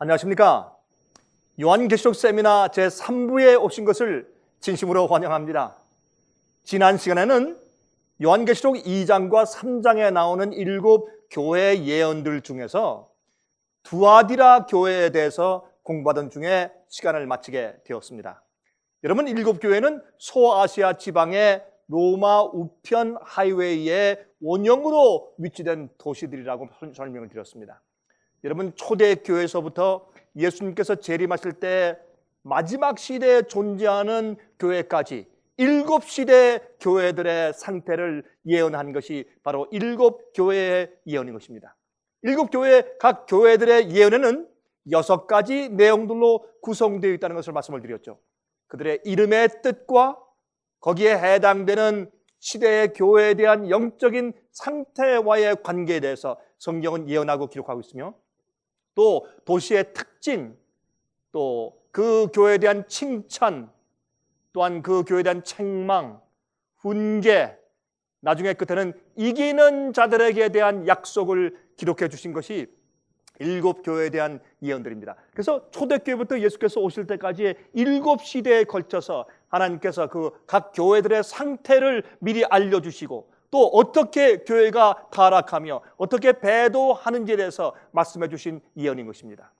안녕하십니까? 요한계시록 세미나 제3부에 오신 것을 진심으로 환영합니다. 지난 시간에는 요한계시록 2장과 3장에 나오는 7 교회 예언들 중에서 두아디라 교회에 대해서 공부하던 중에 시간을 마치게 되었습니다. 여러분, 7 교회는 소아시아 지방의 로마 우편 하이웨이의 원형으로 위치된 도시들이라고 설명을 드렸습니다. 여러분, 초대교회에서부터 예수님께서 재림하실 때 마지막 시대에 존재하는 교회까지 7시대 교회들의 상태를 예언한 것이 바로 7 교회의 예언인 것입니다. 7 교회 각 교회들의 예언에는 6가지 내용들로 구성되어 있다는 것을 말씀을 드렸죠. 그들의 이름의 뜻과 거기에 해당되는 시대의 교회에 대한 영적인 상태와의 관계에 대해서 성경은 예언하고 기록하고 있으며, 또 도시의 특징, 또 그 교회에 대한 칭찬, 또한 그 교회에 대한 책망, 훈계, 나중에 끝에는 이기는 자들에게 대한 약속을 기록해 주신 것이 7 교회에 대한 예언들입니다. 그래서 초대교회부터 예수께서 오실 때까지의 7시대에 걸쳐서 하나님께서 그 각 교회들의 상태를 미리 알려주시고, 또 어떻게 교회가 타락하며 어떻게 배도하는지에 대해서 말씀해 주신 예언인 것입니다.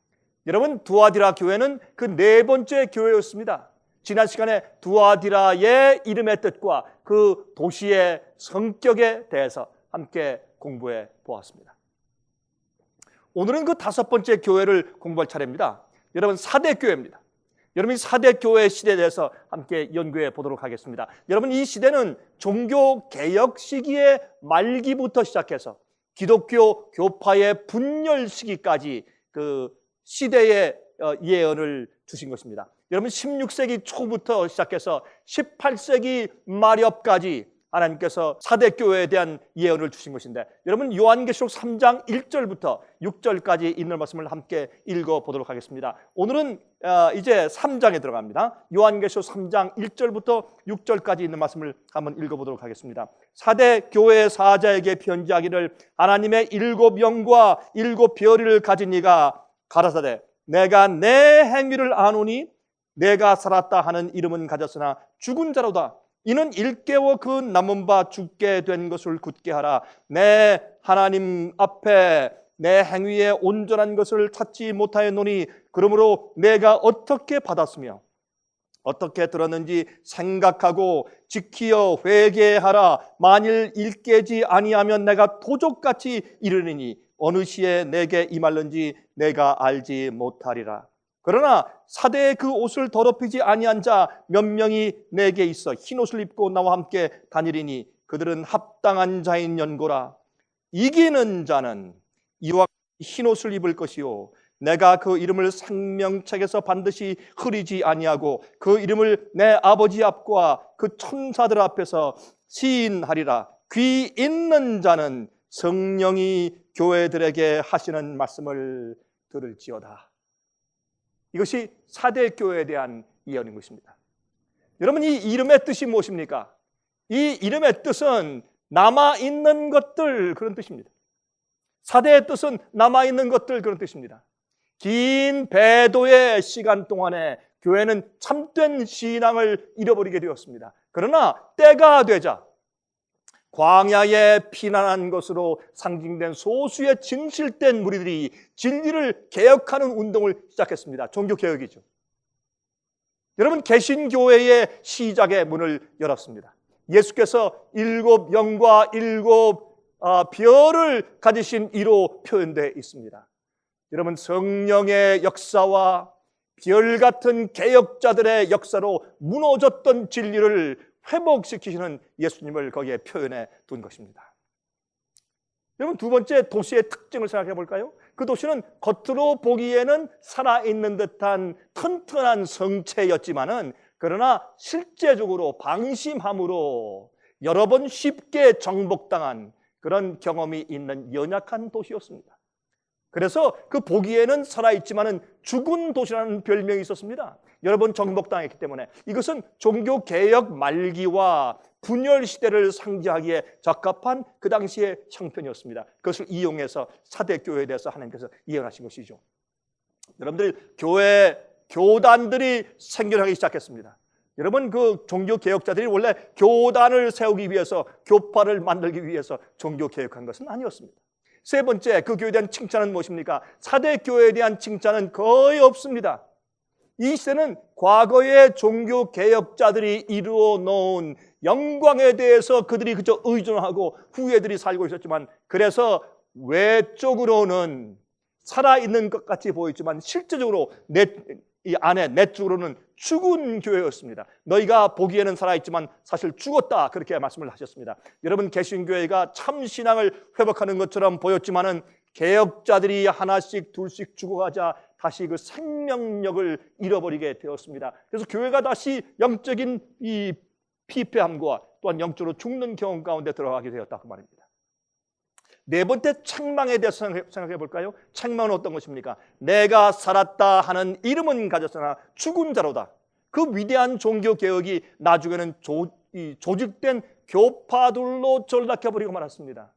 여러분, 두아디라 교회는 그 4번째 교회였습니다. 지난 시간에 두아디라의 이름의 뜻과 그 도시의 성격에 대해서 함께 공부해 보았습니다. 오늘은 그 5번째 교회를 공부할 차례입니다. 여러분, 사대교회입니다. 여러분, 이 사대교회 시대에 대해서 함께 연구해 보도록 하겠습니다. 여러분, 이 시대는 종교 개혁 시기의 말기부터 시작해서 기독교 교파의 분열 시기까지 그 시대의 예언을 주신 것입니다. 여러분, 16세기 초부터 시작해서 18세기 말엽까지 하나님께서 사대교회에 대한 예언을 주신 것인데, 여러분, 요한계시록 3장 1절부터 6절까지 있는 말씀을 함께 읽어보도록 하겠습니다. 오늘은 이제 3장에 들어갑니다. 요한계시록 3장 1절부터 6절까지 있는 말씀을 한번 읽어보도록 하겠습니다. 사대교회 사자에게 편지하기를, 하나님의 7 영과 7 별을 가진 이가 가라사대, 내가 내 행위를 아노니 내가 살았다 하는 이름은 가졌으나 죽은 자로다. 이는 일깨워 그 남은 바 죽게 된 것을 굳게 하라. 내 하나님 앞에 내 행위에 온전한 것을 찾지 못하였노니, 그러므로 내가 어떻게 받았으며 어떻게 들었는지 생각하고 지키어 회개하라. 만일 일깨지 아니하면 내가 도적같이 이르리니 어느 시에 내게 임할는지 내가 알지 못하리라. 그러나 사대의 그 옷을 더럽히지 아니한 자 몇 명이 내게 있어 흰 옷을 입고 나와 함께 다니리니 그들은 합당한 자인 연고라. 이기는 자는 이와 흰 옷을 입을 것이요, 내가 그 이름을 생명책에서 반드시 흐리지 아니하고 그 이름을 내 아버지 앞과 그 천사들 앞에서 시인하리라. 귀 있는 자는 성령이 교회들에게 하시는 말씀을 들을지어다. 이것이 사대교회에 대한 예언인 것입니다. 여러분, 이 이름의 뜻이 무엇입니까? 이 이름의 뜻은 남아있는 것들, 그런 뜻입니다. 사대의 뜻은 남아있는 것들, 그런 뜻입니다. 긴 배도의 시간 동안에 교회는 참된 신앙을 잃어버리게 되었습니다. 그러나 때가 되자 광야에 피난한 것으로 상징된 소수의 진실된 무리들이 진리를 개혁하는 운동을 시작했습니다. 종교개혁이죠. 여러분, 개신교회의 시작의 문을 열었습니다. 예수께서 7 영과 7 별을 가지신 이로 표현되어 있습니다. 여러분, 성령의 역사와 별 같은 개혁자들의 역사로 무너졌던 진리를 회복시키시는 예수님을 거기에 표현해 둔 것입니다. 여러분, 2번째 도시의 특징을 생각해 볼까요? 그 도시는 겉으로 보기에는 살아있는 듯한 튼튼한 성체였지만은, 그러나 실제적으로 방심함으로 여러 번 쉽게 정복당한 그런 경험이 있는 연약한 도시였습니다. 그래서 그 보기에는 살아있지만은 죽은 도시라는 별명이 있었습니다. 여러 번 정복당했기 때문에 이것은 종교개혁 말기와 분열 시대를 상징하기에 적합한 그 당시의 형편이었습니다. 그것을 이용해서 사대교회에 대해서 하나님께서 예언하신 것이죠. 여러분들 교회 교단들이 생겨나기 시작했습니다. 여러분 그 종교 개혁자들이 원래 교단을 세우기 위해서 교파를 만들기 위해서 종교 개혁한 것은 아니었습니다. 세 번째 그 교회에 대한 칭찬은 무엇입니까? 사대 교회에 대한 칭찬은 거의 없습니다. 이 시대는 과거의 종교 개혁자들이 이루어 놓은 영광에 대해서 그들이 그저 의존하고 후예들이 살고 있었지만, 그래서 외적으로는 살아있는 것 같이 보이지만 실제적으로 이 안에 내적으로는 죽은 교회였습니다. 너희가 보기에는 살아있지만 사실 죽었다, 그렇게 말씀을 하셨습니다. 여러분 개신교회가 참 신앙을 회복하는 것처럼 보였지만은 개혁자들이 하나씩 둘씩 죽어가자 다시 그 생명력을 잃어버리게 되었습니다. 그래서 교회가 다시 영적인 이 피폐함과 또한 영적으로 죽는 경험 가운데 들어가게 되었다, 그 말입니다. 네 번째 책망에 대해서 생각해 볼까요? 책망은 어떤 것입니까? 내가 살았다 하는 이름은 가졌으나 죽은 자로다. 그 위대한 종교개혁이 나중에는 조직된 교파들로 전락해버리고 말았습니다.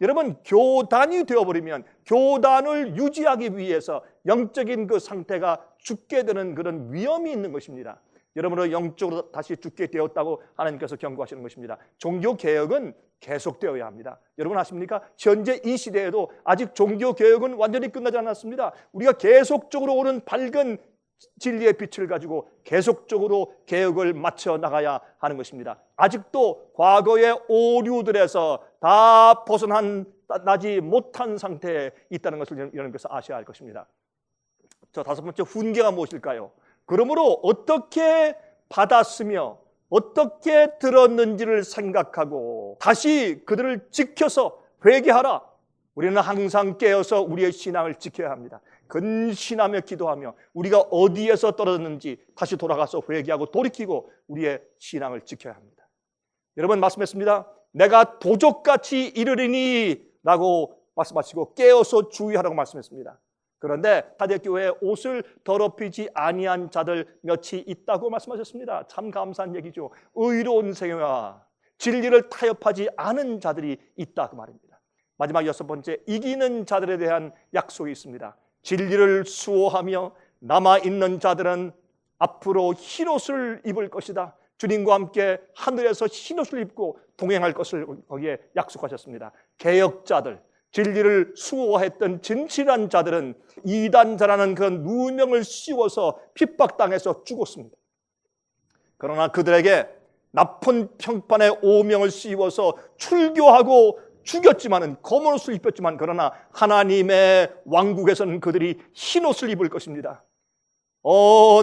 여러분 교단이 되어버리면 교단을 유지하기 위해서 영적인 그 상태가 죽게 되는 그런 위험이 있는 것입니다. 여러분은 영적으로 다시 죽게 되었다고 하나님께서 경고하시는 것입니다. 종교개혁은 계속되어야 합니다. 여러분 아십니까? 현재 이 시대에도 아직 종교개혁은 완전히 끝나지 않았습니다. 우리가 계속적으로 오는 밝은 진리의 빛을 가지고 계속적으로 개혁을 맞춰 나가야 하는 것입니다. 아직도 과거의 오류들에서 다 벗어나지 못한 상태에 있다는 것을 여러분께서 아셔야 할 것입니다. 자, 다섯 번째 훈계가 무엇일까요? 그러므로 어떻게 받았으며 어떻게 들었는지를 생각하고 다시 그들을 지켜서 회개하라. 우리는 항상 깨어서 우리의 신앙을 지켜야 합니다. 근신하며 기도하며 우리가 어디에서 떨어졌는지 다시 돌아가서 회개하고 돌이키고 우리의 신앙을 지켜야 합니다. 여러분 말씀했습니다. 내가 도적같이 이르리니 라고 말씀하시고 깨어서 주의하라고 말씀했습니다. 그런데 사대교회에 옷을 더럽히지 아니한 자들 몇이 있다고 말씀하셨습니다. 참 감사한 얘기죠. 의로운 생애와 진리를 타협하지 않은 자들이 있다, 그 말입니다. 마지막 여섯 번째, 이기는 자들에 대한 약속이 있습니다. 진리를 수호하며 남아있는 자들은 앞으로 흰옷을 입을 것이다. 주님과 함께 하늘에서 흰옷을 입고 동행할 것을 거기에 약속하셨습니다. 개혁자들, 진리를 수호했던 진실한 자들은 이단자라는 그런 누명을 씌워서 핍박당해서 죽었습니다. 그러나 그들에게 나쁜 평판의 오명을 씌워서 출교하고 죽였지만은 검은 옷을 입혔지만 그러나 하나님의 왕국에서는 그들이 흰옷을 입을 것입니다.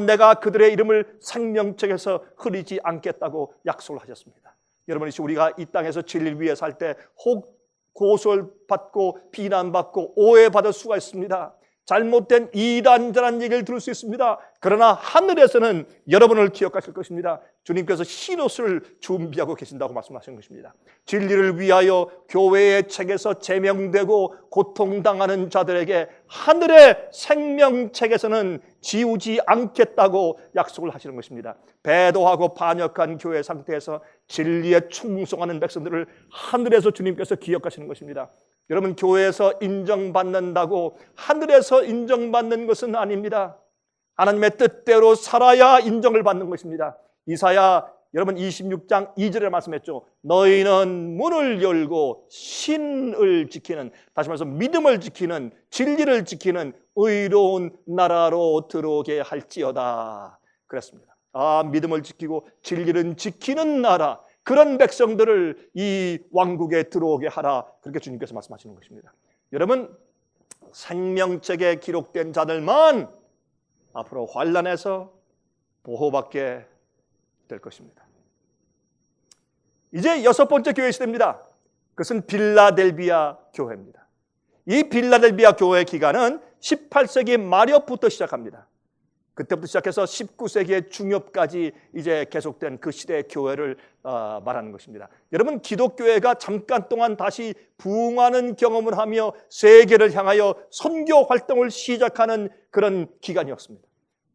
내가 그들의 이름을 생명책에서 흐리지 않겠다고 약속을 하셨습니다. 여러분, 우리가 이 땅에서 진리를 위해 살 때 혹 고소받고 비난받고 오해받을 수가 있습니다. 잘못된 이단자라는 얘기를 들을 수 있습니다. 그러나 하늘에서는 여러분을 기억하실 것입니다. 주님께서 흰옷을 준비하고 계신다고 말씀하시는 것입니다. 진리를 위하여 교회의 책에서 제명되고 고통당하는 자들에게 하늘의 생명책에서는 지우지 않겠다고 약속을 하시는 것입니다. 배도하고 반역한 교회 상태에서 진리에 충성하는 백성들을 하늘에서 주님께서 기억하시는 것입니다. 여러분, 교회에서 인정받는다고 하늘에서 인정받는 것은 아닙니다. 하나님의 뜻대로 살아야 인정을 받는 것입니다. 이사야 여러분 26장 2절에 말씀했죠. 너희는 문을 열고 신을 지키는, 다시 말해서 믿음을 지키는, 진리를 지키는 의로운 나라로 들어오게 할지어다 그랬습니다. 믿음을 지키고 진리를 지키는 나라, 그런 백성들을 이 왕국에 들어오게 하라, 그렇게 주님께서 말씀하시는 것입니다. 여러분, 생명책에 기록된 자들만 앞으로 환난에서 보호받게 될 것입니다. 이제 여섯 번째 교회 시대입니다. 그것은 빌라델비아 교회입니다. 이 빌라델비아 교회 기간은 18세기 말엽부터 시작합니다. 그때부터 시작해서 19세기의 중엽까지 이제 계속된 그 시대의 교회를 말하는 것입니다. 여러분, 기독교회가 잠깐 동안 다시 부흥하는 경험을 하며 세계를 향하여 선교 활동을 시작하는 그런 기간이었습니다.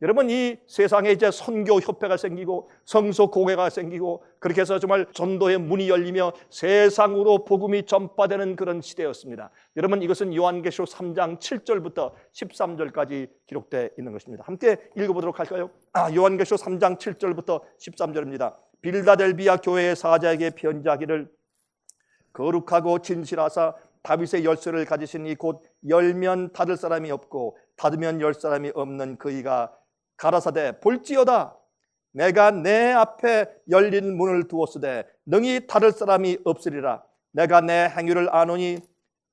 여러분, 이 세상에 이제 선교 협회가 생기고 성서 공회가 생기고 그렇게 해서 정말 전도의 문이 열리며 세상으로 복음이 전파되는 그런 시대였습니다. 여러분, 이것은 요한계시록 3장 7절부터 13절까지 기록되어 있는 것입니다. 함께 읽어보도록 할까요? 요한계시록 3장 7절부터 13절입니다. 빌라델비아 교회의 사자에게 편지하기를, 거룩하고 진실하사 다윗의 열쇠를 가지신 이 곧 열면 닫을 사람이 없고 닫으면 열 사람이 없는 그이가 가라사대, 볼지어다 내가 내 앞에 열린 문을 두었으되 능히 닫을 사람이 없으리라. 내가 내 행위를 아노니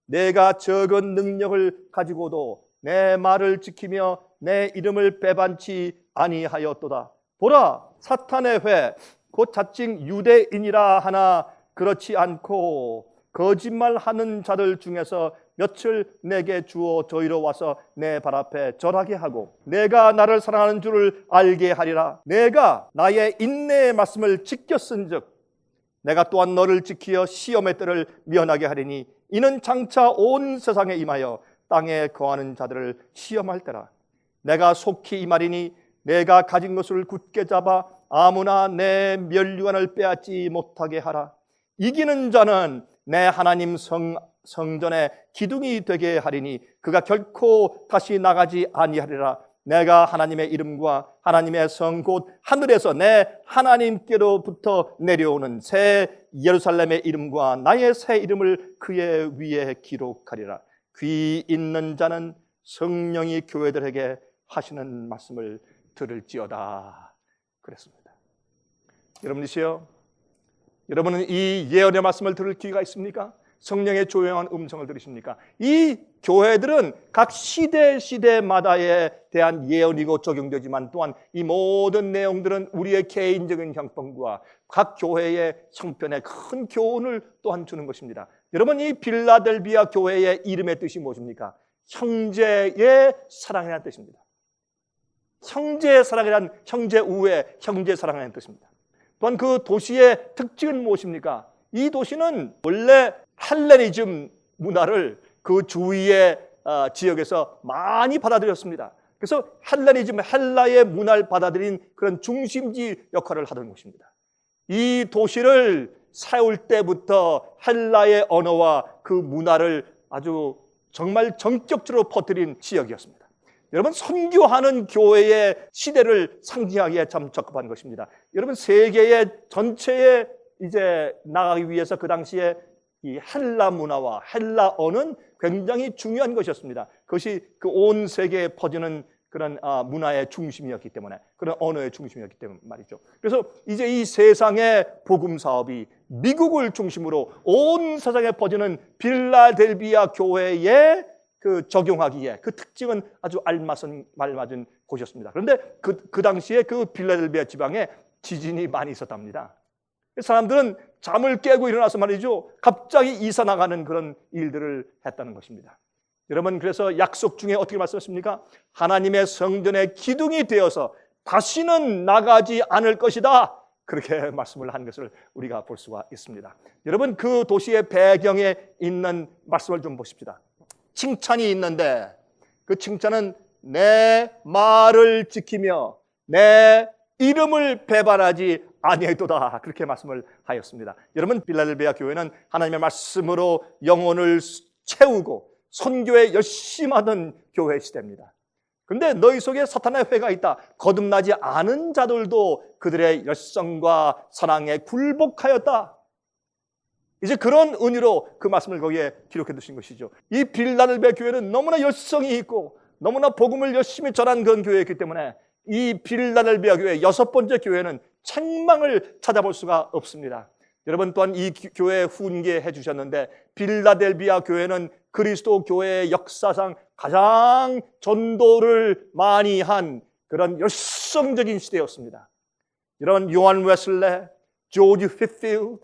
내가 적은 능력을 가지고도 내 말을 지키며 내 이름을 배반치 아니하였도다. 보라, 사탄의 회 곧 자칭 유대인이라 하나 그렇지 않고 거짓말하는 자들 중에서 며칠 내게 주어 저희로 와서 내 발 앞에 절하게 하고 내가 나를 사랑하는 줄을 알게 하리라. 내가 나의 인내의 말씀을 지켰은즉 내가 또한 너를 지키어 시험의 때를 면하게 하리니 이는 장차 온 세상에 임하여 땅에 거하는 자들을 시험할 때라. 내가 속히 이 말이니 내가 가진 것을 굳게 잡아 아무나 내 면류관을 빼앗지 못하게 하라. 이기는 자는 내 하나님 성전의 기둥이 되게 하리니 그가 결코 다시 나가지 아니하리라. 내가 하나님의 이름과 하나님의 성 곧 하늘에서 내 하나님께로부터 내려오는 새 예루살렘의 이름과 나의 새 이름을 그의 위에 기록하리라. 귀 있는 자는 성령이 교회들에게 하시는 말씀을 들을지어다. 그랬습니다. 여러분이시여, 여러분은 이 예언의 말씀을 들을 기회가 있습니까? 성령의 조용한 음성을 들으십니까? 이 교회들은 각 시대마다에 대한 예언이고 적용되지만 또한 이 모든 내용들은 우리의 개인적인 형편과 각 교회의 형편에 큰 교훈을 또한 주는 것입니다. 여러분, 이 빌라델비아 교회의 이름의 뜻이 무엇입니까? 형제의 사랑이라는 뜻입니다. 형제의 사랑이란 형제 우애, 형제 사랑이라는 뜻입니다. 또한 그 도시의 특징은 무엇입니까? 이 도시는 원래 헬레니즘 문화를 그 주위의 지역에서 많이 받아들였습니다. 그래서 헬레니즘, 헬라의 문화를 받아들인 그런 중심지 역할을 하던 곳입니다. 이 도시를 세울 때부터 헬라의 언어와 그 문화를 아주 정말 전격적으로 퍼뜨린 지역이었습니다. 여러분, 선교하는 교회의 시대를 상징하기에 참 적합한 것입니다. 여러분, 세계의 전체에 이제 나가기 위해서 그 당시에 이 헬라 문화와 헬라 언어는 굉장히 중요한 것이었습니다. 그것이 그 온 세계에 퍼지는 그런 문화의 중심이었기 때문에, 그런 언어의 중심이었기 때문에 말이죠. 그래서 이제 이 세상의 복음 사업이 미국을 중심으로 온 세상에 퍼지는 빌라델비아 교회에 그 적용하기에 그 특징은 아주 알맞은 곳이었습니다. 그런데 그 당시에 그 빌라델비아 지방에 지진이 많이 있었답니다. 사람들은 잠을 깨고 일어나서 말이죠, 갑자기 이사 나가는 그런 일들을 했다는 것입니다. 여러분, 그래서 약속 중에 어떻게 말씀하십니까? 하나님의 성전의 기둥이 되어서 다시는 나가지 않을 것이다, 그렇게 말씀을 한 것을 우리가 볼 수가 있습니다. 여러분, 그 도시의 배경에 있는 말씀을 좀 보십시다. 칭찬이 있는데 그 칭찬은 내 말을 지키며 내 이름을 배반하지 아니하도다, 그렇게 말씀을 하였습니다. 여러분, 빌라델비아 교회는 하나님의 말씀으로 영혼을 채우고 선교에 열심히 하던 교회 시대입니다. 그런데 너희 속에 사탄의 회가 있다. 거듭나지 않은 자들도 그들의 열성과 사랑에 굴복하였다. 이제 그런 은유로 그 말씀을 거기에 기록해 두신 것이죠. 이 빌라델비아 교회는 너무나 열성이 있고 너무나 복음을 열심히 전한 그런 교회였기 때문에 이 빌라델비아 교회, 6번째 교회는 책망을 찾아볼 수가 없습니다. 여러분, 또한 이 교회에 훈계해 주셨는데 빌라델비아 교회는 그리스도 교회의 역사상 가장 전도를 많이 한 그런 열성적인 시대였습니다. 이런 요한 웨슬레, 조지 휘필드,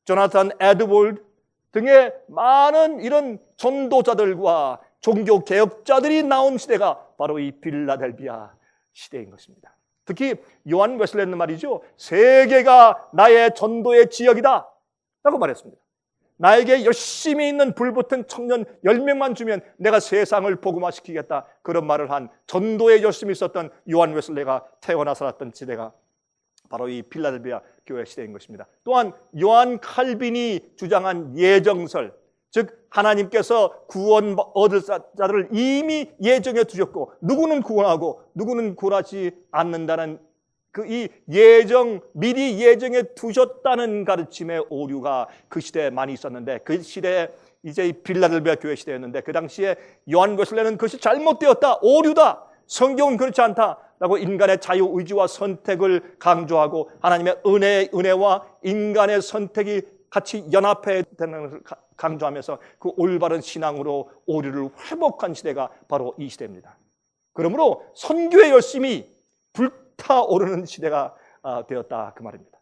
조나탄 에드월드 등의 많은 이런 전도자들과 종교 개혁자들이 나온 시대가 바로 이 빌라델비아 시대인 것입니다. 특히 요한 웨슬레는 말이죠, 세계가 나의 전도의 지역이다 라고 말했습니다. 나에게 열심히 있는 불붙은 청년 10명만 주면 내가 세상을 복음화시키겠다. 그런 말을 한 전도에 열심히 있었던 요한 웨슬레가 태어나 살았던 시대가 바로 이 필라델피아 교회 시대인 것입니다. 또한 요한 칼빈이 주장한 예정설, 즉 하나님께서 구원 얻을 자들을 이미 예정해 두셨고 누구는 구원하고 누구는 구원하지 않는다는 이 예정, 미리 예정해 두셨다는 가르침의 오류가 그 시대에 많이 있었는데, 그 시대에 이제 이 빌라델비아 교회 시대였는데, 그 당시에 요한 웨슬레는 그것이 잘못되었다, 오류다, 성경은 그렇지 않다라고 인간의 자유의지와 선택을 강조하고 하나님의 은혜와 인간의 선택이 같이 연합해야 되는 것을 강조하면서 그 올바른 신앙으로 오류를 회복한 시대가 바로 이 시대입니다. 그러므로 선교에 열심히 불타오르는 시대가 되었다, 그 말입니다.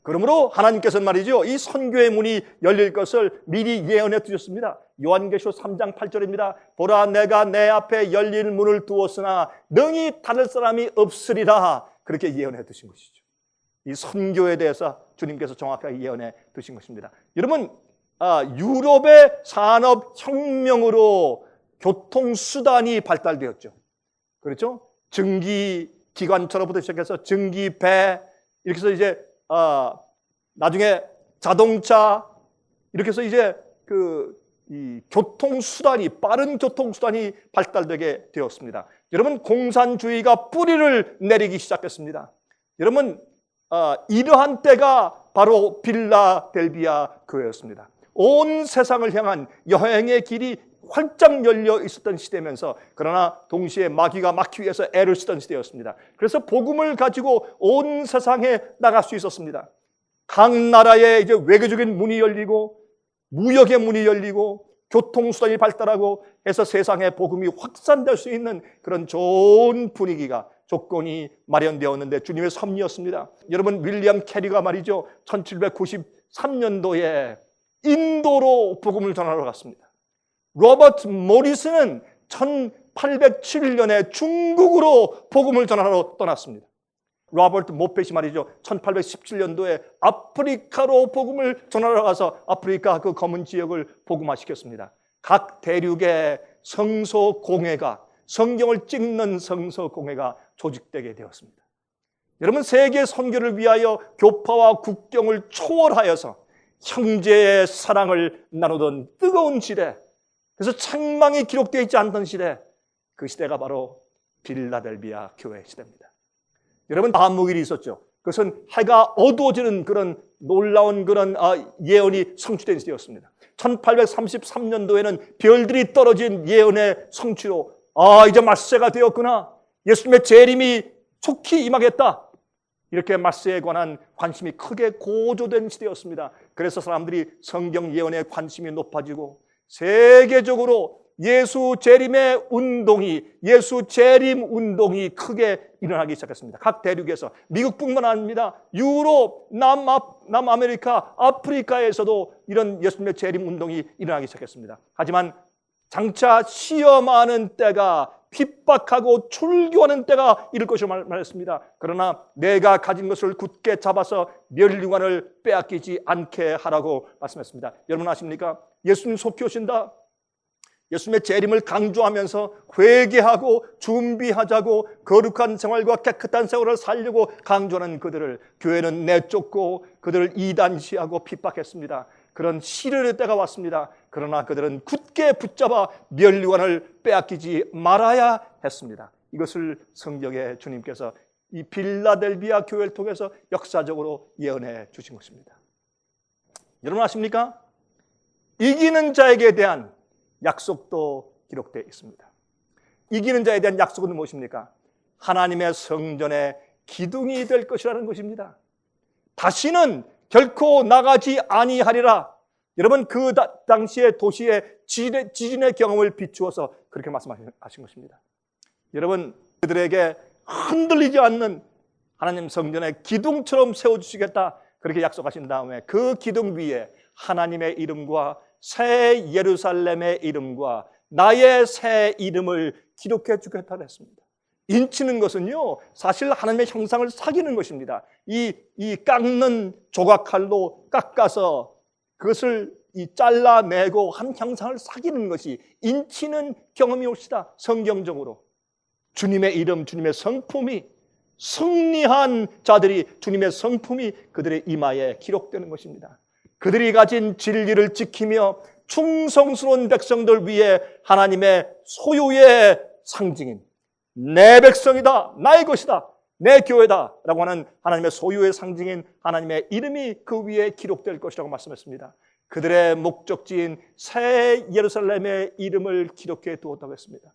그러므로 하나님께서는 말이죠, 이 선교의 문이 열릴 것을 미리 예언해 두셨습니다. 요한계시록 3장 8절입니다. 보라, 내가 내 앞에 열릴 문을 두었으나 능히 닫을 사람이 없으리라. 그렇게 예언해 두신 것이죠. 이 선교에 대해서 주님께서 정확하게 예언해 두신 것입니다. 여러분, 유럽의 산업혁명으로 교통수단이 발달되었죠. 그렇죠? 증기기관차로부터 시작해서 증기배, 이렇게 해서 이제 나중에 자동차, 이렇게 해서 이제 이 교통수단이, 빠른 교통수단이 발달되게 되었습니다. 여러분, 공산주의가 뿌리를 내리기 시작했습니다. 여러분, 이러한 때가 바로 빌라델비아 교회였습니다. 온 세상을 향한 여행의 길이 활짝 열려 있었던 시대면서, 그러나 동시에 마귀가 막기 위해서 애를 쓰던 시대였습니다. 그래서 복음을 가지고 온 세상에 나갈 수 있었습니다. 각 나라에 이제 외교적인 문이 열리고 무역의 문이 열리고 교통수단이 발달하고 해서 세상에 복음이 확산될 수 있는 그런 좋은 분위기가, 조건이 마련되었는데 주님의 섭리였습니다. 여러분, 윌리엄 캐리가 말이죠, 1793년도에 인도로 복음을 전하러 갔습니다. 로버트 모리스는 1807년에 중국으로 복음을 전하러 떠났습니다. 로버트 모펫이 말이죠, 1817년도에 아프리카로 복음을 전하러 가서 아프리카 그 검은 지역을 복음화시켰습니다. 각 대륙의 성서공회가, 성경을 찍는 성서공회가 조직되게 되었습니다. 여러분, 세계 선교를 위하여 교파와 국경을 초월하여서 형제의 사랑을 나누던 뜨거운 시대, 그래서 책망이 기록되어 있지 않던 시대, 그 시대가 바로 빌라델비아 교회 시대입니다. 여러분, 암흑일이 있었죠. 그것은 해가 어두워지는 그런 놀라운 그런 예언이 성취된 시대였습니다. 1833년도에는 별들이 떨어진 예언의 성취로 이제 말세가 되었구나, 예수님의 재림이 속히 임하겠다, 이렇게 말세에 관한 관심이 크게 고조된 시대였습니다. 그래서 사람들이 성경 예언에 관심이 높아지고 세계적으로 예수 재림의 운동이, 예수 재림 운동이 크게 일어나기 시작했습니다. 각 대륙에서, 미국뿐만 아닙니다. 유럽, 남아메리카, 아프리카에서도 이런 예수님의 재림 운동이 일어나기 시작했습니다. 하지만 장차 시험하는 때가, 핍박하고 출교하는 때가 이를 것을 말했습니다. 그러나 내가 가진 것을 굳게 잡아서 멸류관을 빼앗기지 않게 하라고 말씀했습니다. 여러분 아십니까? 예수님 속히 오신다, 예수님의 재림을 강조하면서 회개하고 준비하자고, 거룩한 생활과 깨끗한 생활을 살려고 강조하는 그들을 교회는 내쫓고 그들을 이단시하고 핍박했습니다. 그런 시련의 때가 왔습니다. 그러나 그들은 굳게 붙잡아 멸류관을 빼앗기지 말아야 했습니다. 이것을 성경에 주님께서 이 빌라델비아 교회를 통해서 역사적으로 예언해 주신 것입니다. 여러분 아십니까? 이기는 자에게 대한 약속도 기록되어 있습니다. 이기는 자에 대한 약속은 무엇입니까? 하나님의 성전의 기둥이 될 것이라는 것입니다. 다시는 결코 나가지 아니하리라. 여러분, 그 당시의 도시의 지진의 경험을 비추어서 그렇게 말씀하신 것입니다. 여러분, 그들에게 흔들리지 않는 하나님 성전의 기둥처럼 세워주시겠다, 그렇게 약속하신 다음에 그 기둥 위에 하나님의 이름과 새 예루살렘의 이름과 나의 새 이름을 기록해 주겠다고 했습니다. 인치는 것은요, 사실 하나님의 형상을 사귀는 것입니다. 이 깎는 조각칼로 깎아서 그것을 잘라내고 한 형상을 사귀는 것이 인치는 경험이 옵시다. 성경적으로 주님의 이름, 주님의 성품이, 승리한 자들이 주님의 성품이 그들의 이마에 기록되는 것입니다. 그들이 가진 진리를 지키며 충성스러운 백성들 위해 하나님의 소유의 상징인 내 백성이다, 나의 것이다, 내 교회다 라고 하는 하나님의 소유의 상징인 하나님의 이름이 그 위에 기록될 것이라고 말씀했습니다. 그들의 목적지인 새 예루살렘의 이름을 기록해 두었다고 했습니다.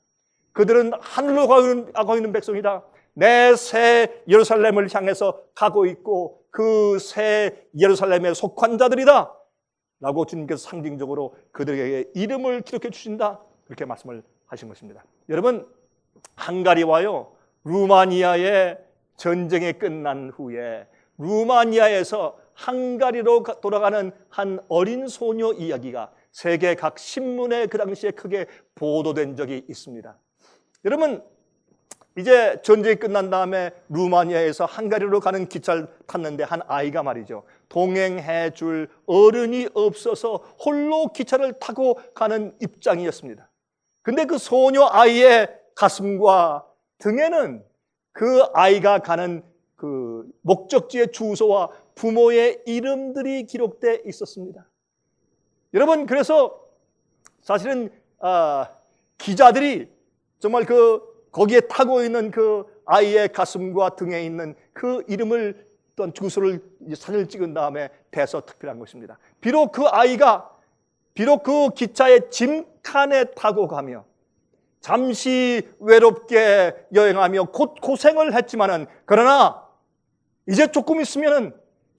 그들은 하늘로 가고 있는 백성이다. 내 새 예루살렘을 향해서 가고 있고 그 새 예루살렘에 속한 자들이다 라고 주님께서 상징적으로 그들에게 이름을 기록해 주신다, 그렇게 말씀을 하신 것입니다. 여러분, 헝가리와요 루마니아의 전쟁이 끝난 후에 루마니아에서 헝가리로 돌아가는 한 어린 소녀 이야기가 세계 각 신문에 그 당시에 크게 보도된 적이 있습니다. 여러분, 이제 전쟁이 끝난 다음에 루마니아에서 헝가리로 가는 기차를 탔는데 한 아이가 말이죠, 동행해 줄 어른이 없어서 홀로 기차를 타고 가는 입장이었습니다. 근데 그 소녀 아이의 가슴과 등에는 그 아이가 가는 그 목적지의 주소와 부모의 이름들이 기록되어 있었습니다. 여러분, 그래서 사실은 기자들이 정말 거기에 타고 있는 그 아이의 가슴과 등에 있는 그 이름을, 또한 주소를 사진을 찍은 다음에 대서특필한 것입니다. 비록 그 아이가 그 기차의 짐칸에 타고 가며 잠시 외롭게 여행하며 고생을 했지만은, 그러나 이제 조금 있으면은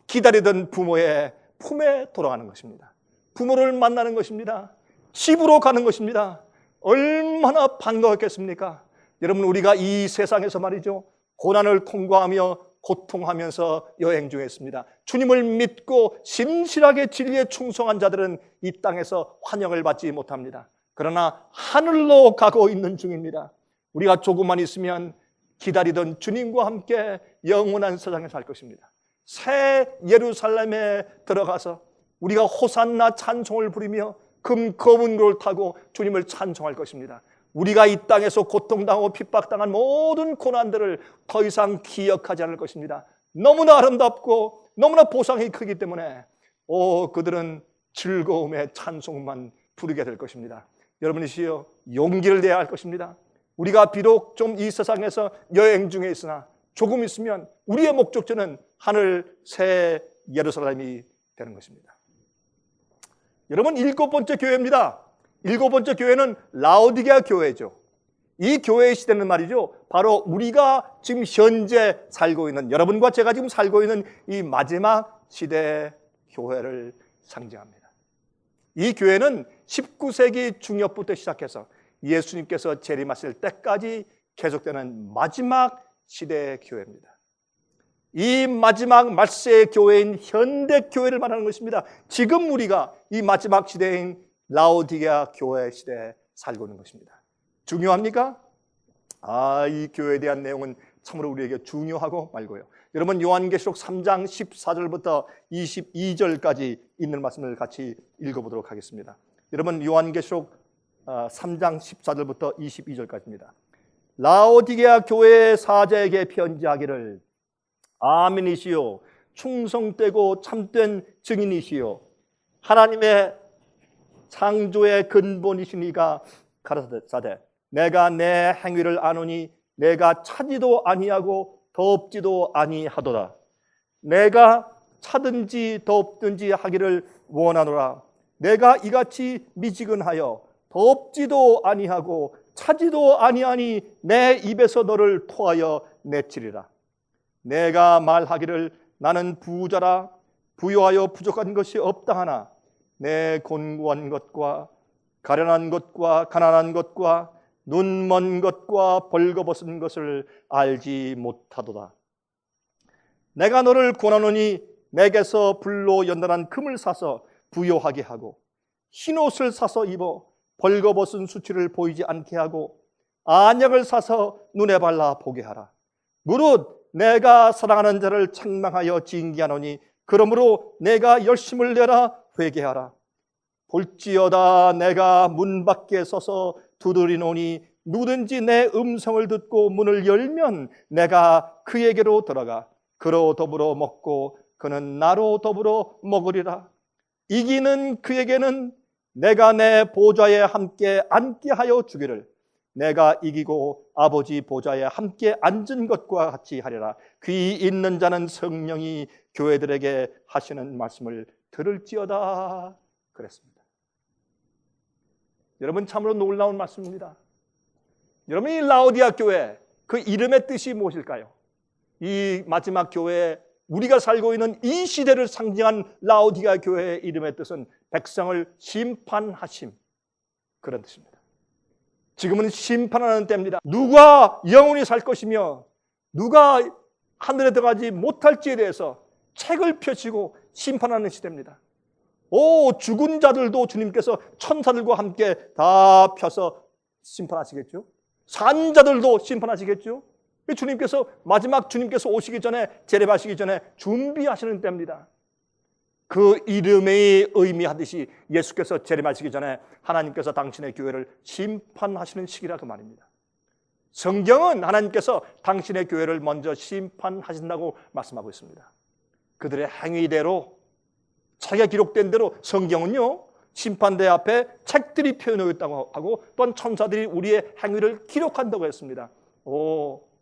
기다리던 부모의 품에 돌아가는 것입니다. 부모를 만나는 것입니다. 집으로 가는 것입니다. 얼마나 반가웠겠습니까? 여러분, 우리가 이 세상에서 말이죠, 고난을 통과하며 고통하면서 여행 중에 있습니다. 주님을 믿고 신실하게 진리에 충성한 자들은 이 땅에서 환영을 받지 못합니다. 그러나 하늘로 가고 있는 중입니다. 우리가 조금만 있으면 기다리던 주님과 함께 영원한 세상에 살 것입니다. 새 예루살렘에 들어가서 우리가 호산나 찬송을 부리며 검은고를 타고 주님을 찬송할 것입니다. 우리가 이 땅에서 고통당하고 핍박당한 모든 고난들을 더 이상 기억하지 않을 것입니다. 너무나 아름답고 너무나 보상이 크기 때문에 그들은 즐거움의 찬송만 부르게 될 것입니다. 여러분이시여, 용기를 내야 할 것입니다. 우리가 비록 좀 이 세상에서 여행 중에 있으나 조금 있으면 우리의 목적지는 하늘 새 예루살렘이 되는 것입니다. 여러분, 7번째 교회입니다. 7번째 교회는 라오디게아 교회죠. 이 교회의 시대는 말이죠, 바로 우리가 지금 현재 살고 있는, 여러분과 제가 지금 살고 있는 이 마지막 시대의 교회를 상징합니다. 이 교회는 19세기 중엽부터 시작해서 예수님께서 재림하실 때까지 계속되는 마지막 시대의 교회입니다. 이 마지막 말세의 교회인 현대 교회를 말하는 것입니다. 지금 우리가 이 마지막 시대인 라오디게아 교회 시대에 살고 있는 것입니다. 중요합니까? 이 교회에 대한 내용은 참으로 우리에게 중요하고 말고요. 여러분, 요한계시록 3장 14절부터 22절까지 있는 말씀을 같이 읽어보도록 하겠습니다. 여러분, 요한계시록 3장 14절부터 22절까지입니다. 라오디게아 교회의 사자에게 편지하기를, 아멘이시요 충성되고 참된 증인이시요 하나님의 창조의 근본이시니가 가라사대, 내가 내 행위를 아노니 내가 차지도 아니하고 덥지도 아니하도다. 내가 차든지 덥든지 하기를 원하노라. 내가 이같이 미지근하여 덥지도 아니하고 차지도 아니하니 내 입에서 너를 토하여 내치리라. 내가 말하기를 나는 부자라 부요하여 부족한 것이 없다 하나 내 곤고한 것과 가련한 것과 가난한 것과 눈먼 것과 벌거벗은 것을 알지 못하도다. 내가 너를 권하노니 내게서 불로 연단한 금을 사서 부요하게 하고 흰옷을 사서 입어 벌거벗은 수치를 보이지 않게 하고 안약을 사서 눈에 발라 보게 하라. 무릇 내가 사랑하는 자를 책망하여 징계하노니 그러므로 내가 열심을 내라 회개하라. 볼지어다 내가 문 밖에 서서 두드리노니 누구든지 내 음성을 듣고 문을 열면 내가 그에게로 들어가 그로 더불어 먹고 그는 나로 더불어 먹으리라. 이기는 그에게는 내가 내 보좌에 함께 앉게 하여 주기를 내가 이기고 아버지 보좌에 함께 앉은 것과 같이 하리라. 귀 있는 자는 성령이 교회들에게 하시는 말씀을 들을지어다 그랬습니다. 여러분, 참으로 놀라운 말씀입니다. 여러분, 이 라오디아 교회, 그 이름의 뜻이 무엇일까요? 이 마지막 교회, 우리가 살고 있는 이 시대를 상징한 라오디아 교회의 이름의 뜻은 백성을 심판하심, 그런 뜻입니다. 지금은 심판하는 때입니다. 누가 영원히 살 것이며 누가 하늘에 들어가지 못할지에 대해서 책을 펴시고 심판하는 시대입니다. 죽은 자들도 주님께서 천사들과 함께 다 펴서 심판하시겠죠. 산 자들도 심판하시겠죠. 주님께서 마지막 주님께서 오시기 전에, 재림하시기 전에 준비하시는 때입니다. 그 이름의 의미하듯이 예수께서 재림하시기 전에 하나님께서 당신의 교회를 심판하시는 시기라 그 말입니다. 성경은 하나님께서 당신의 교회를 먼저 심판하신다고 말씀하고 있습니다. 그들의 행위대로, 책에 기록된 대로 성경은요, 심판대 앞에 책들이 펴놓여 있다고 하고 또한 천사들이 우리의 행위를 기록한다고 했습니다.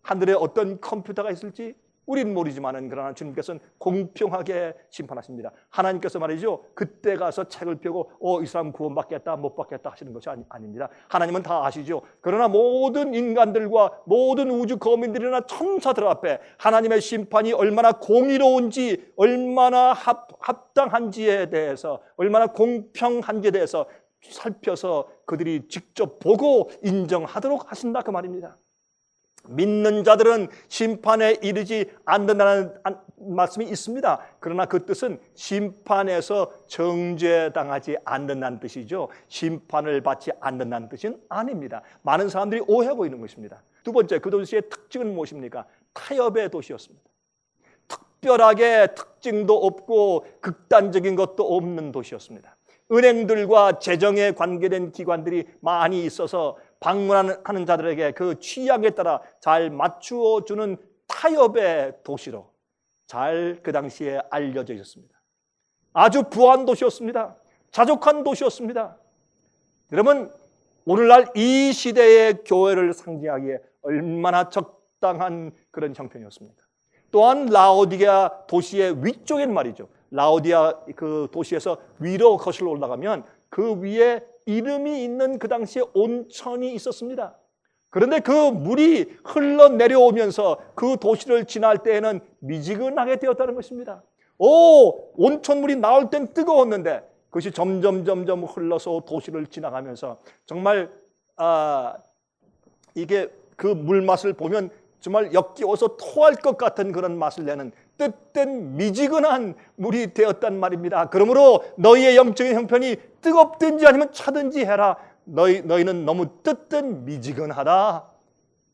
하늘에 어떤 컴퓨터가 있을지 우리는 모르지만은 그러나 주님께서는 공평하게 심판하십니다. 하나님께서 말이죠, 그때 가서 책을 펴고 이 사람 구원받겠다 못 받겠다 하시는 것이 아닙니다. 하나님은 다 아시죠. 그러나 모든 인간들과 모든 우주 거민들이나 천사들 앞에 하나님의 심판이 얼마나 공의로운지, 얼마나 합당한지에 대해서, 얼마나 공평한지에 대해서 살펴서 그들이 직접 보고 인정하도록 하신다 그 말입니다. 믿는 자들은 심판에 이르지 않는다는 말씀이 있습니다. 그러나 그 뜻은 심판에서 정죄당하지 않는다는 뜻이죠. 심판을 받지 않는다는 뜻은 아닙니다. 많은 사람들이 오해하고 있는 것입니다. 두 번째, 그 도시의 특징은 무엇입니까? 타협의 도시였습니다. 특별하게 특징도 없고 극단적인 것도 없는 도시였습니다. 은행들과 재정에 관계된 기관들이 많이 있어서 방문하는 자들에게 그 취향에 따라 잘 맞추어 주는 타협의 도시로 잘 그 당시에 알려져 있었습니다. 아주 부한 도시였습니다. 자족한 도시였습니다. 여러분, 오늘날 이 시대의 교회를 상징하기에 얼마나 적당한 그런 형편이었습니까? 또한 라오디게아 도시의 위쪽엔 말이죠, 라오디아 그 도시에서 위로 거슬러 올라가면 그 위에 이름이 있는 그 당시에 온천이 있었습니다. 그런데 그 물이 흘러내려오면서 그 도시를 지날 때에는 미지근하게 되었다는 것입니다. 온천물이 나올 땐 뜨거웠는데 그것이 점점 흘러서 도시를 지나가면서 정말 이게 그 물맛을 보면 정말 역겨워서 토할 것 같은 그런 맛을 내는 뜨뜻한 미지근한 물이 되었단 말입니다. 그러므로 너희의 영적인 형편이 뜨겁든지 아니면 차든지 해라. 너희는 너무 뜨뜻한 미지근하다.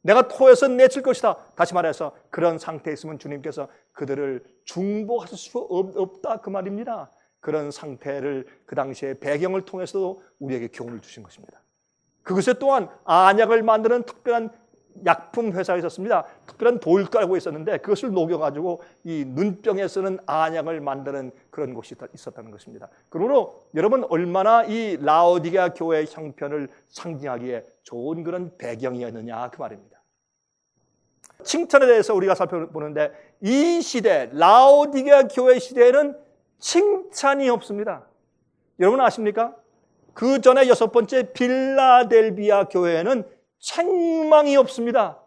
내가 토해서 내칠 것이다. 다시 말해서 그런 상태에 있으면 주님께서 그들을 중보하실 수 없다 그 말입니다. 그런 상태를 그 당시의 배경을 통해서도 우리에게 교훈을 주신 것입니다. 그것에 또한 안약을 만드는 특별한 약품 회사가 있었습니다. 특별한 돌 깔고 있었는데 그것을 녹여가지고 이 눈병에 쓰는 안약을 만드는 그런 곳이 있었다는 것입니다. 그러므로 여러분, 얼마나 이 라오디게아 교회의 형편을 상징하기에 좋은 그런 배경이었느냐 그 말입니다. 칭찬에 대해서 우리가 살펴보는데 이 시대, 라오디게아 교회 시대에는 칭찬이 없습니다. 여러분 아십니까? 그 전에 6번째 빌라델비아 교회에는 책망이 없습니다.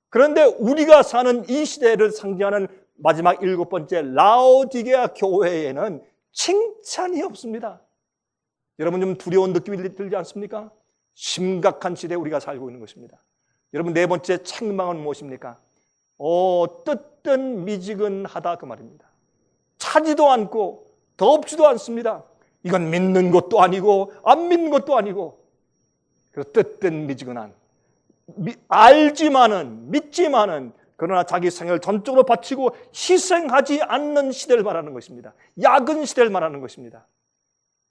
그런데 우리가 사는 이 시대를 상징하는 마지막 7번째 라오디게아 교회에는 칭찬이 없습니다. 여러분, 좀 두려운 느낌이 들지 않습니까? 심각한 시대에 우리가 살고 있는 것입니다. 여러분, 4번째 책망은 무엇입니까? 뜨뜻 미지근하다 그 말입니다. 차지도 않고 덥지도 않습니다. 이건 믿는 것도 아니고 안 믿는 것도 아니고 뜨뜻 미지근한, 알지만은 믿지만은 그러나 자기 생을 전적으로 바치고 희생하지 않는 시대를 말하는 것입니다. 야근 시대를 말하는 것입니다.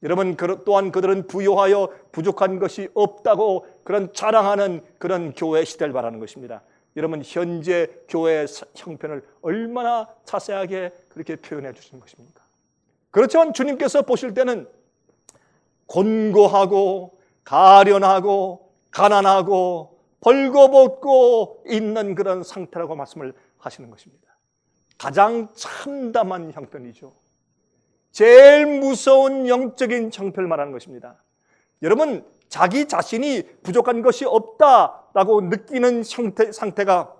여러분, 또한 그들은 부요하여 부족한 것이 없다고 그런 자랑하는 그런 교회 시대를 말하는 것입니다. 여러분, 현재 교회의 형편을 얼마나 자세하게 그렇게 표현해 주신 것입니까? 그렇지만 주님께서 보실 때는 곤고하고 가련하고 가난하고 벌거벗고 있는 그런 상태라고 말씀을 하시는 것입니다. 가장 참담한 형편이죠. 제일 무서운 영적인 형편을 말하는 것입니다. 여러분, 자기 자신이 부족한 것이 없다라고 느끼는 상태가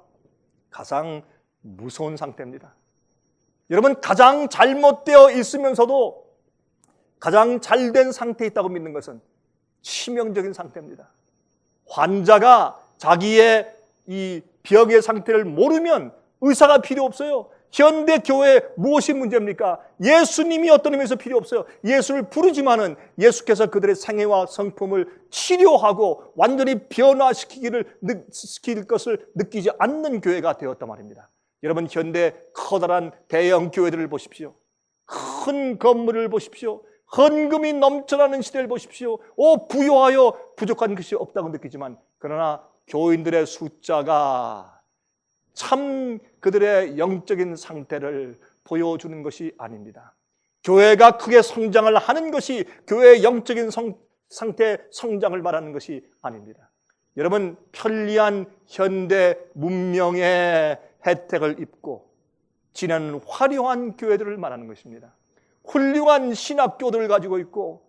가장 무서운 상태입니다. 여러분, 가장 잘못되어 있으면서도 가장 잘된 상태에 있다고 믿는 것은 치명적인 상태입니다. 환자가 자기의 이 병의 상태를 모르면 의사가 필요 없어요. 현대 교회에 무엇이 문제입니까? 예수님이 어떤 의미에서 필요 없어요. 예수를 부르지만은 예수께서 그들의 생애와 성품을 치료하고 완전히 변화시킬 것을 느끼지 않는 교회가 되었단 말입니다. 여러분, 현대 커다란 대형 교회들을 보십시오. 큰 건물을 보십시오. 헌금이 넘쳐나는 시대를 보십시오. 부요하여 부족한 것이 없다고 느끼지만, 그러나 교인들의 숫자가 참 그들의 영적인 상태를 보여주는 것이 아닙니다. 교회가 크게 성장을 하는 것이 교회의 영적인 상태 성장을 말하는 것이 아닙니다. 여러분, 편리한 현대 문명의 혜택을 입고 지내는 화려한 교회들을 말하는 것입니다. 훌륭한 신학교들을 가지고 있고,